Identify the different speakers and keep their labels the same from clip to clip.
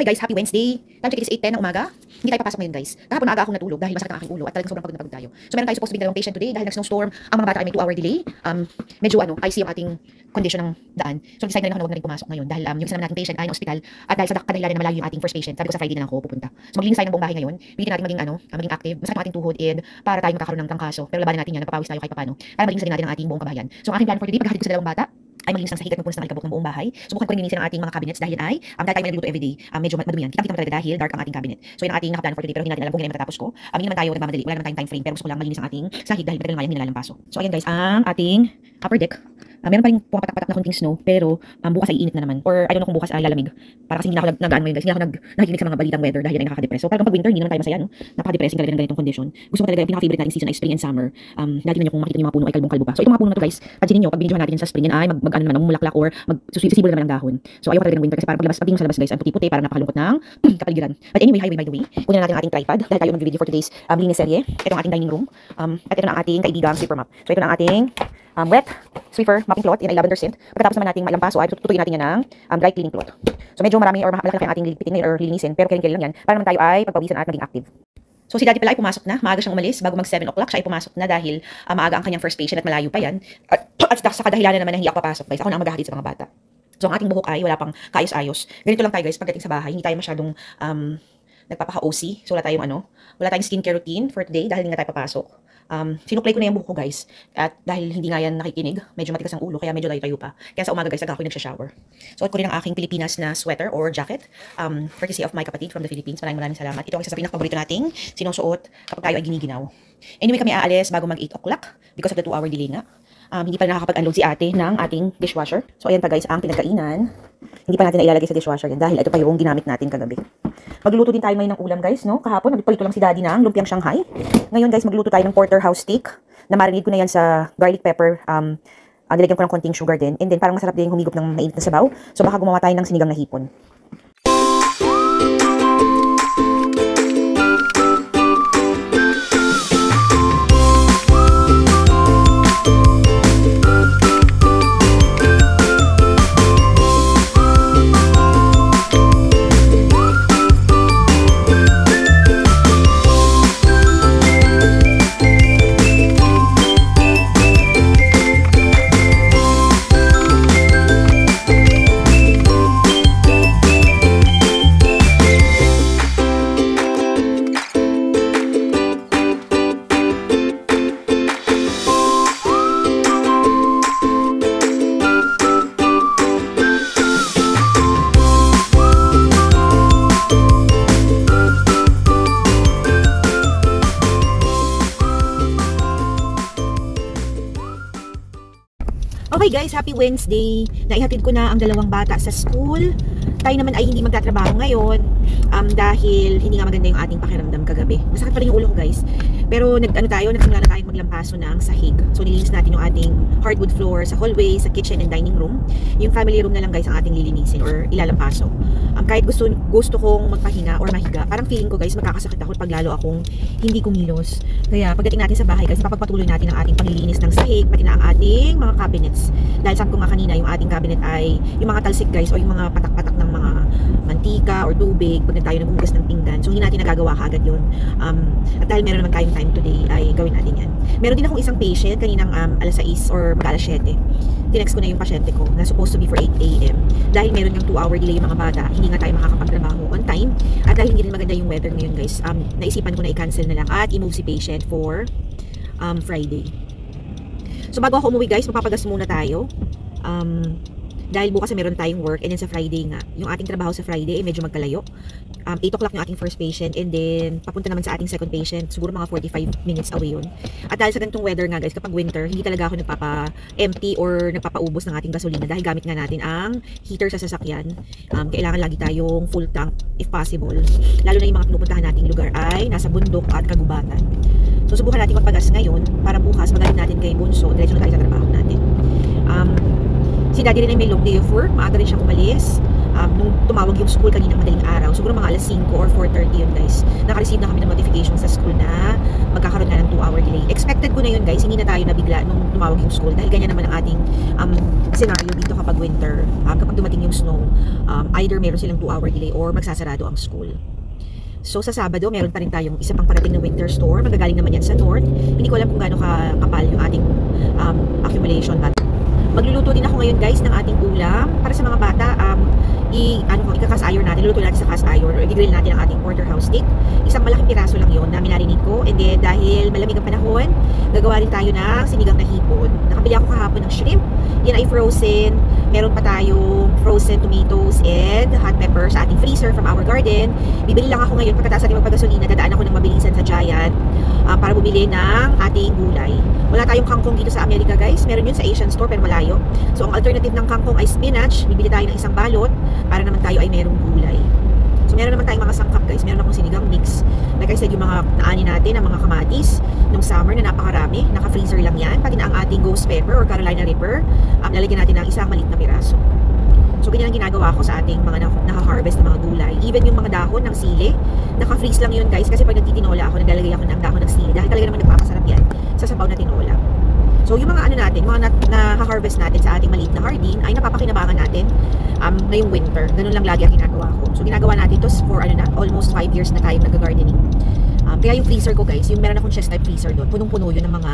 Speaker 1: guys, happy Wednesday. Time check is 8:10 ng umaga. Hindi tayo papasok ngayon guys. Kahapon maaga akong natulog dahil masakit ang aking ulo at talagang sobrang pagod na pagod tayo. So meron tayo supposed to be dalawang patient today dahil nag-snowstorm. Ang mga bata ay may 2-hour delay. Medyo icy ang ating condition ng daan. So decide na rin ako na huwag na rin pumasok ngayon dahil yung isa naman nating patient ay na ospital at dahil sa kadahilan na malayo yung ating first patient, sabi ko sa Friday na lang ako pupunta. So maglinis tayo ng buong bahay ngayon. Pilitin natin maging active. Masakit ang ating tuhod and para tayo magkakaroon ng trangkaso. Pero labanan natin yan, nagpapawis tayo kahit paano. Para malinis din natin ang ating buong kabahayan. So ang aking plan for today, paghahatid ko sa dalawang bata, ay maglinis ng sahig at magpunas ng alikabok ng buong bahay. Subukan ko rin linisin ang ating mga cabinets dahil dahil tayo may nagluto everyday. Medyo madumi yan. Kita-kita mo talaga dahil dark ang ating cabinet. So yan ang ating nakaplan for today pero hindi natin alam kung kailan matatapos ko. Hindi naman tayo nagmamadali. Wala naman tayong time frame pero gusto ko lang malinis ang ating sahig dahil matagal na nga yan nilalampaso. So ayan guys, ang ating upper deck. Meron pa rin pumapatak-patak na konting snow pero bukas ay init na naman or I don't know kung bukas ay lalamig. Para kasi hindi na ako nag-ano ngayon guys, hindi ako nakikinig sa mga balitang weather dahil ay nakaka-depress. So talagang pag winter hindi naman tayo masaya no. Napaka-depressing talaga ng ganitong condition. Gusto ko talaga yung pinaka-favorite nating season ay spring and summer. Dahil niyo kung makita niyo mga puno ay kalbong-kalbo pa. So itong mga puno na to guys, paginin niyo pag binidyohan natin sa spring yan ay mag-ano naman mumulaklak or magsusisibol naman ang dahon. So ayaw talaga ng winter kasi parang pag tingin mo sa labas guys, ang puti-puti parang napakalungkot ng kapaligiran. But anyway, highway by the way, kunin natin ang ating tripod dahil tayo mag-video for today's linis serye. Ito ang ating dining room. At ito na ang ating kaibigang sweeper mop. So ito na ang ating wet sweeper mopping cloth in a lavender scent. Pagkatapos naman nating mailampaso ay tututuyin natin yan ng dry cleaning cloth. So medyo marami or malaki ang ating liligpitin or lilinisin pero kailan lang yan para naman tayo ay pagpawisan at maging active. So si Daddy pala ay pumasok na, maaga siyang umalis bago mag 7 o'clock siya ay pumasok na dahil maaga ang kanyang first patient at malayo pa yan. At sa kadahilanan naman na hindi ako papasok guys, ako na ang maghahatid sa mga bata. So ang ating buhok ay wala pang kaayos-ayos. Ganito lang tayo guys pagdating sa bahay, hindi tayo masyadong nagpapaka-OC. So wala tayong skincare routine for today dahil hindi nga tayo papasok. Sinuklay ko na yung buhok ko guys at dahil hindi nga yan nakikinig, medyo matigas ang ulo kaya medyo tayo pa. Kaya sa umaga guys, ako yung nagsha-shower. Suot ko rin ang aking Pilipinas na sweater or jacket, courtesy of my kapatid from the Philippines. Maraming salamat. Ito ang isa sa pinaka-paborito nating sinusuot kapag tayo ay giniginaw. Anyway, kami aalis bago mag 8 o'clock because of the 2-hour delay nga. Hindi pa nakakapag-unload si ate ng ating dishwasher. So ayan pa guys, ang pinagkainan. Hindi pa natin ilalagay sa dishwasher yan dahil ito pa yung ginamit natin kagabi. Magluluto din tayo ngayon ng ulam guys, no? Kahapon nagpalito lang si Daddy ng lumpiang Shanghai. Ngayon guys, magluluto tayo ng porterhouse steak. Na-marinate ko na yan sa garlic pepper. Nilagyan ko ng konting sugar din. And then parang masarap din humigop ng mainit na sabaw. So baka gumawa tayo ng sinigang na hipon. Okay guys, happy Wednesday. Naihatid ko na ang dalawang bata sa school. Tayo naman ay hindi magtatrabaho ngayon dahil hindi nga maganda yung ating pakiramdam kagabi. Masakit pa rin yung ulo ko guys. Pero nagsimula na tayong maglampaso ng sahig. So nililinis natin yung ating hardwood floor sa hallway, sa kitchen and dining room. Yung family room na lang guys ang ating lilinisin or ilalampaso. Kahit gusto kong magpahinga or mahiga, parang feeling ko guys magkakasakit ako pag lalo akong hindi kumilos. Kaya pagdating natin sa bahay guys, papagpatuloy natin ang ating paglilinis ng sahig, pati na ang ating mga cabinets. Dahil sabi ko nga kanina, yung ating cabinet ay yung mga talsik guys o yung mga patak-patak ng mga mantika or tubig pag tayo naghugas ng pinggan. So hindi natin nagagawa kaagad yun. At dahil meron naman tayong time today ay gawin natin yan. Meron din akong isang patient kaninang alas 6 or mag alas 7. Tinext ko na yung pasyente ko na supposed to be for 8 AM. Dahil meron yung 2-hour delay yung mga bata, hindi nga tayo makakapagtrabaho on time. At dahil hindi rin maganda yung weather ngayon guys, naisipan ko na i-cancel na lang at i-move si patient for Friday. So bago ako umuwi guys, magpapagas muna tayo. Dahil bukas meron tayong work and then sa Friday nga, yung ating trabaho sa Friday ay medyo magkalayo. 8 o'clock yung ating first patient and then papunta naman sa ating second patient, siguro mga 45 minutes away yun. At dahil sa ganitong weather nga guys, kapag winter, hindi talaga ako nagpapa-empty or nagpapaubos ng ating gasolina dahil gamit nga natin ang heater sa sasakyan. Kailangan lagi tayong full tank if possible. Lalo na yung mga pinupuntahan nating lugar ay nasa bundok at kagubatan. So subukan natin magpagas ngayon para bukas magaling natin kay Bunso, diretso na tayo sa trabaho natin. Si Daddy rin ay may long day of work, maaga rin siyang umalis. nung tumawag yung school kanina madaling araw, siguro mga alas 5 or 4:30 yun guys, naka-receive na kami ng notification sa school na magkakaroon na ng 2-hour delay. Expected ko na yun guys, hindi na tayo nabigla nung tumawag yung school dahil ganyan naman ang ating scenario dito kapag winter. Kapag dumating yung snow, either meron silang 2-hour delay or magsasarado ang school. So sa Sabado, meron pa rin tayong isa pang parating na winter storm. Magagaling naman yan sa north. Hindi ko alam kung gaano kapal yung ating accumulation. But magluluto din ako ngayon guys ng ating ulam para sa mga bata. Ika-cast iron natin, luluto natin sa cast iron or i-grill natin ang ating porterhouse steak. Isang malaking piraso lang yon na minarinate ko, and then dahil malamig ang panahon, gagawa rin tayo ng sinigang na hipon. Nakabili ako kahapon ng shrimp, yan ay frozen. Meron pa tayong frozen tomatoes and hot pepper sa ating freezer from our garden. Bibili lang ako ngayon pagkatapos natin magpagasolina, dadaan ako ng mabilisan sa Giant para bumili ng ating gulay. Wala tayong kangkong dito sa Amerika guys, meron yun sa Asian store pero malayo. So ang alternative ng kangkong ay spinach. Bibili tayo ng isang balot para naman tayo ay merong gulay. So meron naman tayong mga sangkap guys. Meron akong sinigang mix. Like I said, yung mga naani natin, ang mga kamatis nung summer na napakarami, naka-freezer lang yan. Pati na ang ating ghost pepper or Carolina Reaper, lalagyan natin ng isang maliit na piraso. So ganyan ang ginagawa ko sa ating mga naka-harvest na mga gulay. Even yung mga dahon ng sili, naka-freeze lang yun guys. Kasi pag nagtitinola ako, naglalagay ako ng dahon ng sili. Dahil talaga naman nagpapasarap yan sa sabaw na tinola. So yung mga natin, mga na-harvest natin sa ating maliit na hardin ay napapakinabangan natin ngayong winter. Ganun lang lagi ang ginagawa ko. So ginagawa natin to for almost 5 years na tayo nag-gardening. Kaya yung freezer ko guys, yung meron akong chest type freezer doon, punong-puno yun ng mga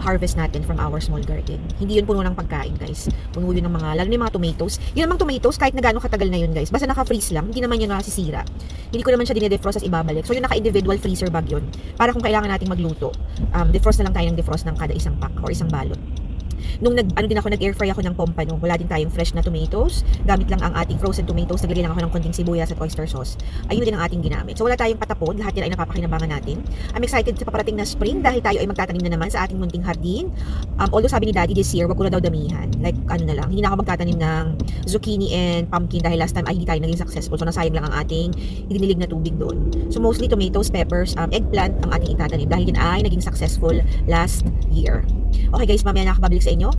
Speaker 1: harvest natin from our small garden. Hindi yun puno ng pagkain guys. Puno yun ng mga, lalo na yung mga tomatoes. Yun namang tomatoes, kahit na gano'ng katagal na yun guys, basta naka-freeze lang, hindi naman yun nasisira. Hindi ko naman siya dinedefrost as ibabalik. So yung naka-individual freezer bag yun, para kung kailangan nating magluto, defrost na lang tayo ng defrost ng kada isang pack or isang balot. Nung nag-air fry ako ng pompano, wala din tayong fresh na tomatoes. Gamit lang ang ating frozen tomatoes. Naglagay lang ako ng konting sibuyas at oyster sauce. Ayun din ang ating ginamit. So wala tayong patapon. Lahat yan ay napapakinabangan natin. I'm excited sa paparating na spring dahil tayo ay magtatanim na naman sa ating munting hardin. Although sabi ni Daddy this year, wag ko na daw damihan. Like na lang. Hindi na ako magtatanim ng zucchini and pumpkin dahil last time ay hindi tayo naging successful. So nasayang lang ang ating idinilig na tubig doon. So mostly tomatoes, peppers, eggplant ang ating itatanim dahil yun ay naging successful last year. Okay guys, mamaya nakakabalik sa inyo.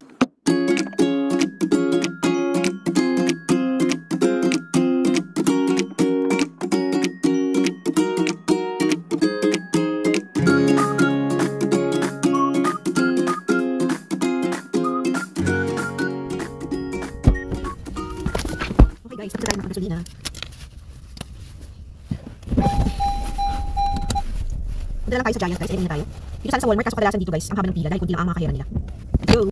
Speaker 1: Okay guys, tapos tayo ng gasolina. Punta lang tayo sa Giant guys, na tayo. Dito sana sa Walmart, kaso kadalasan dito guys, ang haba ng pila dahil kunti lang ang mga kakayaran nila. Go!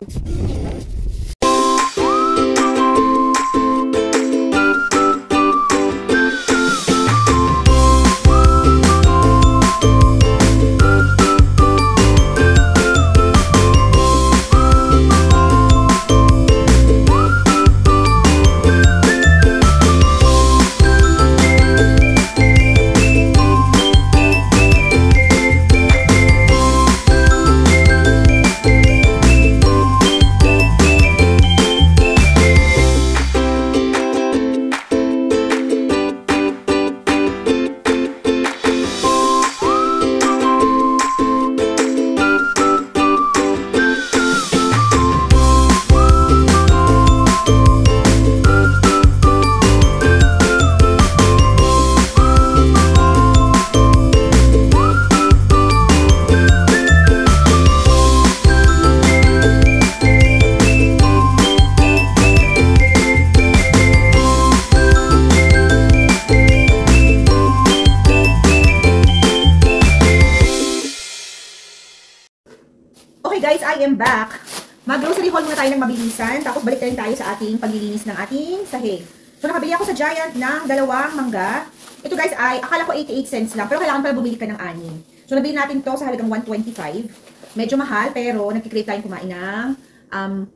Speaker 1: Guys, I am back. Mag-grocery haul muna tayo ng mabilisan, tapos balik tayo sa ating paglilinis ng ating sahig. So nakabili ako sa Giant ng 2 mangga. Ito guys ay, akala ko 88 cents lang, pero kailangan pala bumili ka ng 6. So nabili natin to sa halagang 125. Medyo mahal, pero nagkikrave tayong kumain ng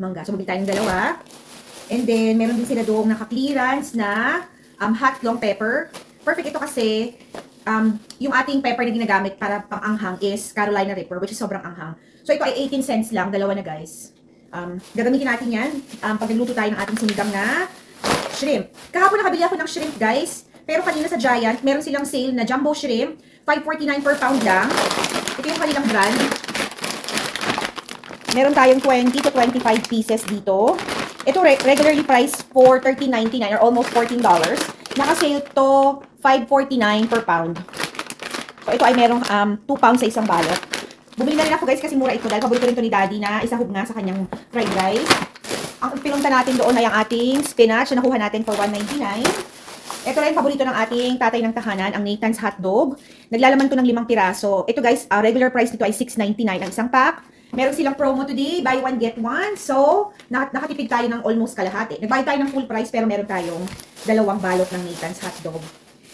Speaker 1: mangga. So bumili tayong 2. And then, meron din sila doong naka-clearance na hot long pepper. Perfect ito kasi yung ating pepper na ginagamit para pang-anghang is Carolina Reaper, which is sobrang anghang. So ito ay 18 cents lang, 2 na guys. Gagamitin natin yan pag nagluto tayo ng ating sinigang na shrimp. Kahapon nakabili ako ng shrimp guys, pero kanina sa Giant, meron silang sale na jumbo shrimp, 5.49 per pound lang. Ito yung kanilang brand. Meron tayong 20 to 25 pieces dito. Ito regularly priced for $13.99 or almost $14. Naka-sale to $5.49 per pound. So ito ay merong 2 pounds sa isang balot. Bumili na rin ako guys kasi mura ito dahil paborito rin ito ni Daddy na isahog nga sa kanyang fried rice. Ang pinunta natin doon ay ang ating spinach na nakuha natin for $1.99. Ito rin paborito ng ating tatay ng tahanan, ang Nathan's hotdog. Naglalaman to ng 5 piraso. Ito guys, regular price nito ay $6.99 ang isang pack. Meron silang promo today, buy one get one. So, nakatipid tayo ng almost kalahati. Nagbayad tayo ng full price pero meron tayong 2 balot ng Nathan's hotdog.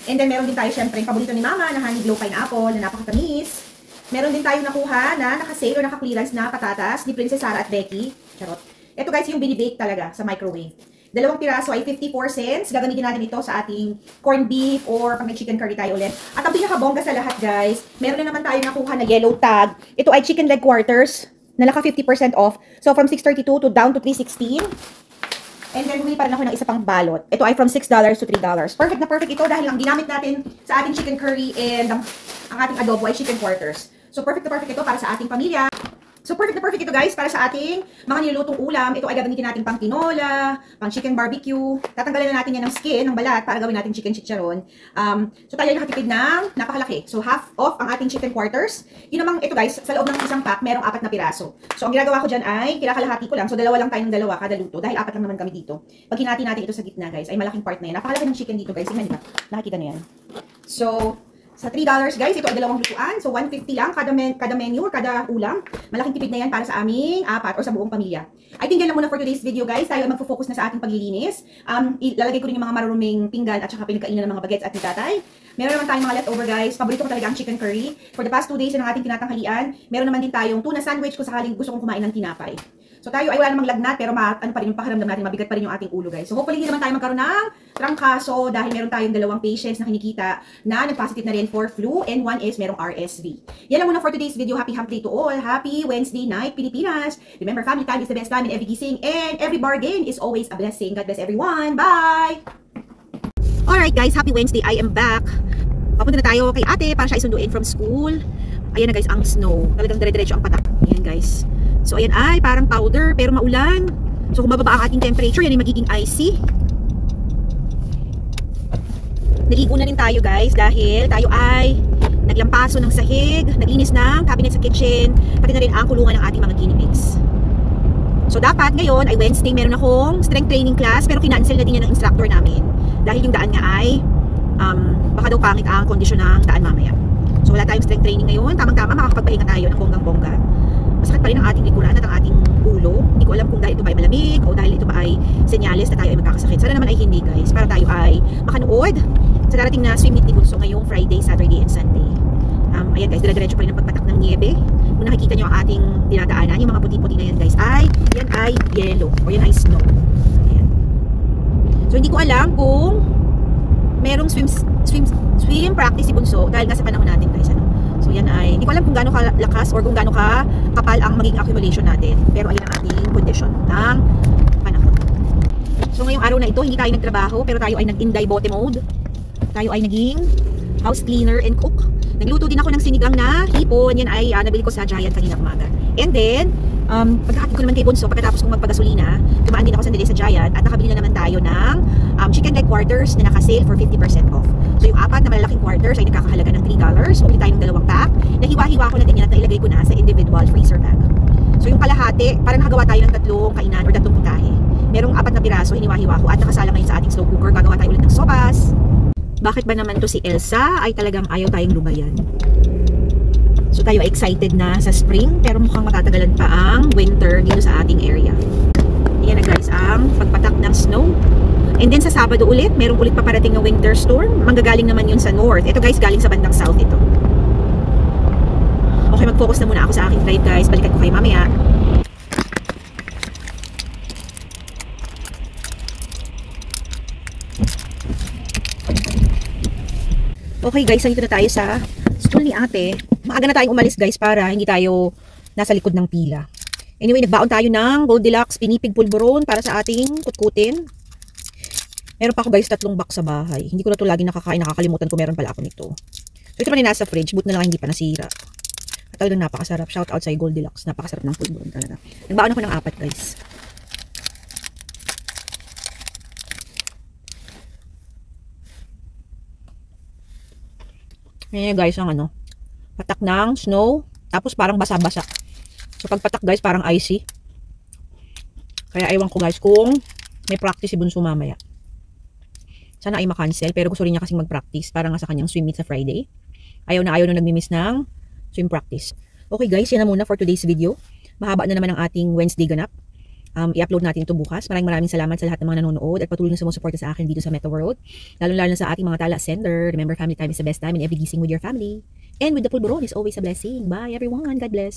Speaker 1: And then meron din tayo syempre yung paborito ni Mama na honey glow pineapple na napakatamis. Meron din tayo nakuha na naka-sale o naka-clearance na patatas ni Princess Sarah at Becky. Charot. Ito guys yung binibake talaga sa microwave. 2 piraso ay 54 cents. Gagamitin natin ito sa ating corned beef or pag may chicken curry tayo ulit. At ang pinakabongga sa lahat guys, meron na naman tayo nakuha na yellow tag. Ito ay chicken leg quarters na naka 50% off. So from $6.32 to down to $3.16. And then bumili pa rin ako ng isa pang balot. Ito ay from $6 to $3. Perfect na perfect ito dahil ang ginamit natin sa ating chicken curry and ang ating adobo ay chicken quarters. So perfect na perfect ito para sa ating pamilya. So perfect na perfect ito guys para sa ating mga nilulutong ulam. Ito ay gagamitin natin pang tinola, pang chicken barbecue. Tatanggalin na natin yan ng skin, ng balat para gawin natin chicken chicharon. So tayo ay nakatipid ng napakalaki. So half off ang ating chicken quarters. Yun namang ito guys, sa loob ng isang pack, merong 4 na piraso. So ang ginagawa ko dyan ay kinakalahati ko lang. So 2 lang tayo ng 2 kada luto dahil 4 lang naman kami dito. Pag hinati natin ito sa gitna guys, ay malaking part na yan. Napakalaki ng chicken dito guys. Tingnan niyo ba? Nakikita niyo yan. So sa $3 guys, ito ay 2 lutuan. So, $1.50 lang kada menu or kada ulam. Malaking tipid na yan para sa aming 4 or sa buong pamilya. I think yan lang muna for today's video guys. Tayo ay magfo-focus na sa ating paglilinis. Ilalagay ko rin yung mga maruruming pinggan at saka pinagkainan ng mga bagets at ni tatay. Meron naman tayong mga leftover guys. Paborito ko talaga ang chicken curry. For the past 2 days na ng ating tinatanghalian, meron naman din tayong tuna sandwich kung sakaling gusto kong kumain ng tinapay. So tayo ay wala namang lagnat pero ano pa rin yung pakiramdam natin, mabigat pa rin yung ating ulo guys. So hopefully hindi naman tayo magkaroon ng trangkaso dahil meron tayong 2 patients na kinikita na nag-positive na rin for flu and 1 is merong RSV. Yan lang muna for today's video. Happy hump day to all. Happy Wednesday night, Pilipinas. Remember, family time is the best time in every gising and every bargain is always a blessing. God bless everyone. Bye! Alright guys, happy Wednesday. I am back. Papunta na tayo kay ate para siya isunduin from school. Ayan na guys, ang snow. Talagang dire-diretso ang patak. Ayan guys. So ayan ay parang powder pero maulan. So kung bababa ang ating temperature, yan ay magiging icy. Naligo na rin tayo guys dahil tayo ay naglampaso ng sahig, naglinis ng cabinet sa kitchen, pati na rin ang kulungan ng ating mga guinea pigs. So dapat ngayon ay Wednesday, meron akong strength training class pero kinancel na din yan ng instructor namin dahil yung daan nga ay baka daw pangit ang kondisyon ng daan mamaya. So wala tayong strength training ngayon, tamang-tama makakapagpahinga tayo ng bonggang-bongga. Masakit pa rin ang ating likuran at ang ating ulo. Hindi ko alam kung dahil ito ba ay malamig o dahil ito ba ay senyales na tayo ay magkakasakit. Sana naman ay hindi guys, para tayo ay makanood sa darating na swim meet ni Bunso ngayong Friday, Saturday and Sunday. Ayan guys, dire-diretso pa rin ang pagpatak ng niebe. Kung nakikita nyo ang ating dinadaanan, yung mga puti-puti na yan guys, yan ay yellow o yan ay snow. Ayan. So hindi ko alam kung merong swim practice si Bunso dahil nga sa panahon natin guys. So yan ay, hindi ko alam kung gaano kalakas or kung gaano kapal ang magiging accumulation natin. Pero ayun ang ating condition ng panahon. So ngayong araw na ito, hindi tayo nagtrabaho pero tayo ay nag-inday bote mode. Tayo ay naging house cleaner and cook. Nagluto din ako ng sinigang na hipon. Yan ay nabili ko sa Giant kanina umaga. And then, pagkakatid ko naman kay Bunso, pagkatapos kong magpagasolina, dumaan din ako sandali sa Giant at nakabili na naman tayo ng chicken leg quarters na naka-sale for 50% off. So yung 4 na malalaking quarters ay nagkakahalaga ng $3. Bumili tayo ng 2 pack. Nahiwa-hiwa ko na din yan at nailagay ko na sa individual freezer bag. So yung kalahati, parang nakagawa tayo ng 3 kainan or 3 putahe. Merong 4 na piraso, hiniwa-hiwa ko at nakasala ngayon sa ating slow cooker. Gagawa tayo ulit ng sopas. Bakit ba naman to si Elsa ay talagang ayaw tayong lumayan? So tayo excited na sa spring pero mukhang matatagalan pa ang winter dito sa ating area. Ayan na guys ang pagpatak ng snow. And then sa Sabado ulit, merong ulit paparating na winter storm. Manggagaling naman yun sa north. Ito guys, galing sa bandang south ito. Okay, mag-focus na muna ako sa aking drive guys. Balikan ko kayo mamaya. Okay guys, nandito na tayo sa school ni ate. Maaga na tayong umalis guys para hindi tayo nasa likod ng pila. Anyway, nagbaon tayo ng Goldilocks pinipig pulburon para sa ating kutkutin. Meron pa ako guys 3 box sa bahay. Hindi ko na ito lagi nakakain, nakakalimutan ko meron pala ako nito. So ito pa rin nasa fridge, but na lang hindi pa nasira. At talagang napakasarap. Shout out sa Goldilocks. Napakasarap ng pulburon talaga. Nagbaon ako ng 4 guys.
Speaker 2: Ayan guys, ang ano, patak ng snow, tapos parang basa-basa. So pag patak guys, parang icy. Kaya ewan ko guys kung may practice si Bunso mamaya. Sana ay makancel, pero gusto rin niya kasing mag-practice para nga sa kanyang swim meet sa Friday. Ayaw na nagmi-miss ng swim practice. Okay guys, yan na muna for today's video. Mahaba na naman ang ating Wednesday ganap. I-upload natin ito bukas. Maraming salamat sa lahat ng mga nanonood at patuloy na sumusuporta sa akin dito sa Meta World. Lalo na sa ating mga tala sender. Remember, family time is the best time and every gising with your family. And with the pulburon is always a blessing. Bye everyone. God bless.